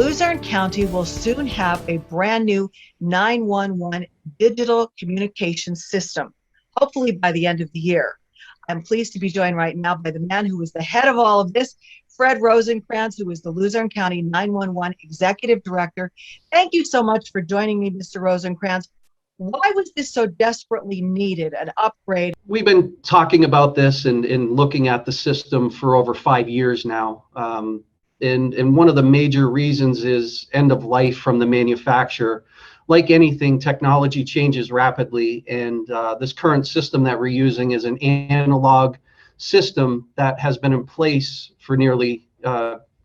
Luzerne County will soon have a brand new 911 digital communication system, hopefully by the end of the year. I'm pleased to be joined right now by the man who is the head of all of this, Fred Rosenkrantz, who is the Luzerne County 911 Executive Director. Thank you so much for joining me, Mr. Rosenkrantz. Why was this so desperately needed, an upgrade? We've been talking about this and looking at the system for over 5 years now. And one of the major reasons is end of life from the manufacturer. Like anything, technology changes rapidly, and this current system that we're using is an analog system that has been in place for nearly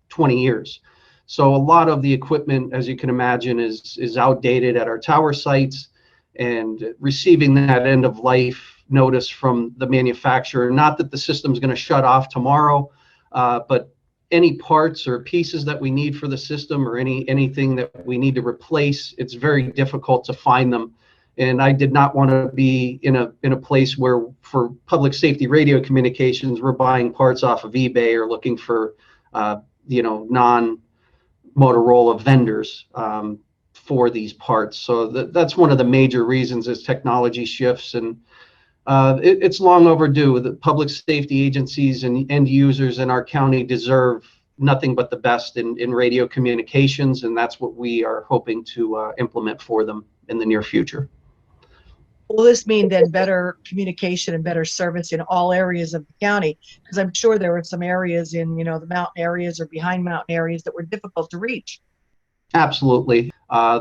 20 years. So a lot of the equipment, as you can imagine, is outdated at our tower sites, and receiving that end of life notice from the manufacturer, not that the system's going to shut off tomorrow, but any parts or pieces that we need for the system or anything that we need to replace, it's very difficult to find them. And I did not want to be in a place where for public safety radio communications, we're buying parts off of eBay or looking for non-Motorola vendors for these parts. So that's one of the major reasons as technology shifts, and it's long overdue. The public safety agencies and end users in our county deserve nothing but the best in radio communications, and that's what we are hoping to implement for them in the near future. Will this mean then better communication and better service in all areas of the county? Because I'm sure there were some areas in the mountain areas or behind mountain areas that were difficult to reach. Absolutely.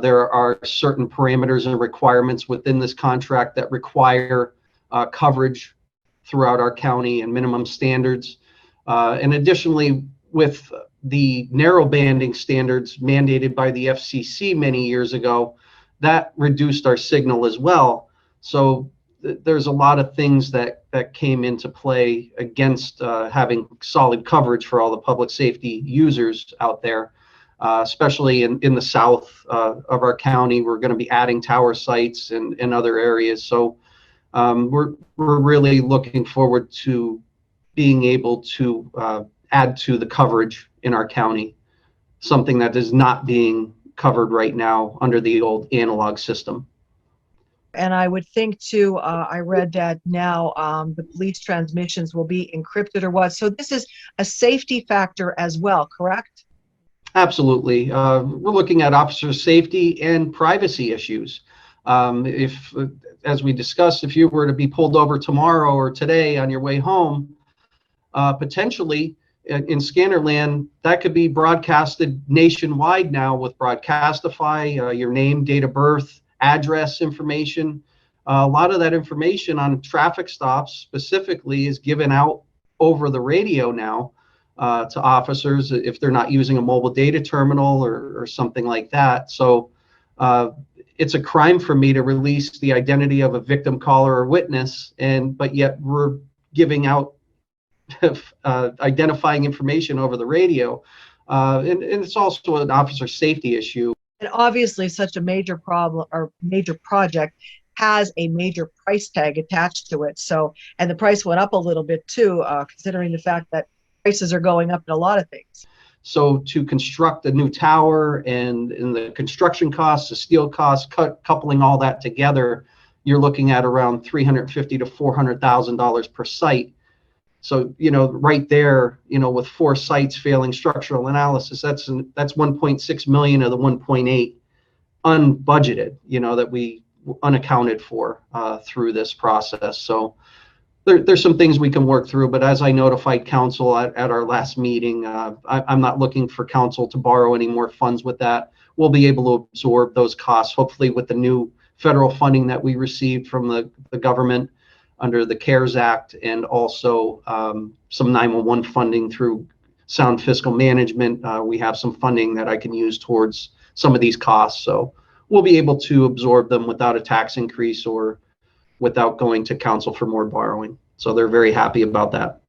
There are certain parameters and requirements within this contract that require coverage throughout our county and minimum standards. And additionally, with the narrow banding standards mandated by the FCC many years ago, that reduced our signal as well. So there's a lot of things that came into play against having solid coverage for all the public safety users out there. Especially in the south of our county, we're going to be adding tower sites and other areas. So we're really looking forward to being able to add to the coverage in our county, something that is not being covered right now under the old analog system. And I would think too, I read that now the police transmissions will be encrypted or what. So this is a safety factor as well, correct? Absolutely. We're looking at officer safety and privacy issues. If, as we discussed, if you were to be pulled over tomorrow or today on your way home, potentially in Scannerland, that could be broadcasted nationwide now with Broadcastify, your name, date of birth, address information. A lot of that information on traffic stops specifically is given out over the radio now. To officers if they're not using a mobile data terminal or something like that. So it's a crime for me to release the identity of a victim, caller, or witness, but yet we're giving out identifying information over the radio. And it's also an officer safety issue. And obviously such a major problem or major project has a major price tag attached to it. So, and the price went up a little bit too, considering the fact that prices are going up in a lot of things. So to construct a new tower and the construction costs, the steel costs, coupling all that together, you're looking at around $350,000 to $400,000 per site. So right there, with 4 sites failing structural analysis, that's 1.6 million of the 1.8 unbudgeted, that we unaccounted for through this process. So there's some things we can work through, but as I notified council at our last meeting, I'm not looking for council to borrow any more funds with that. We'll be able to absorb those costs, hopefully with the new federal funding that we received from the government under the CARES Act, and also some 911 funding through sound fiscal management. We have some funding that I can use towards some of these costs. So we'll be able to absorb them without a tax increase or without going to council for more borrowing. So they're very happy about that.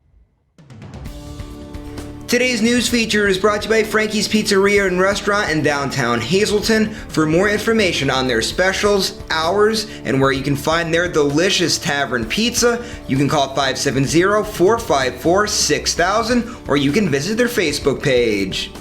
Today's news feature is brought to you by Frankie's Pizzeria and Restaurant in downtown Hazleton. For more information on their specials, hours, and where you can find their delicious tavern pizza, you can call 570-454-6000 or you can visit their Facebook page.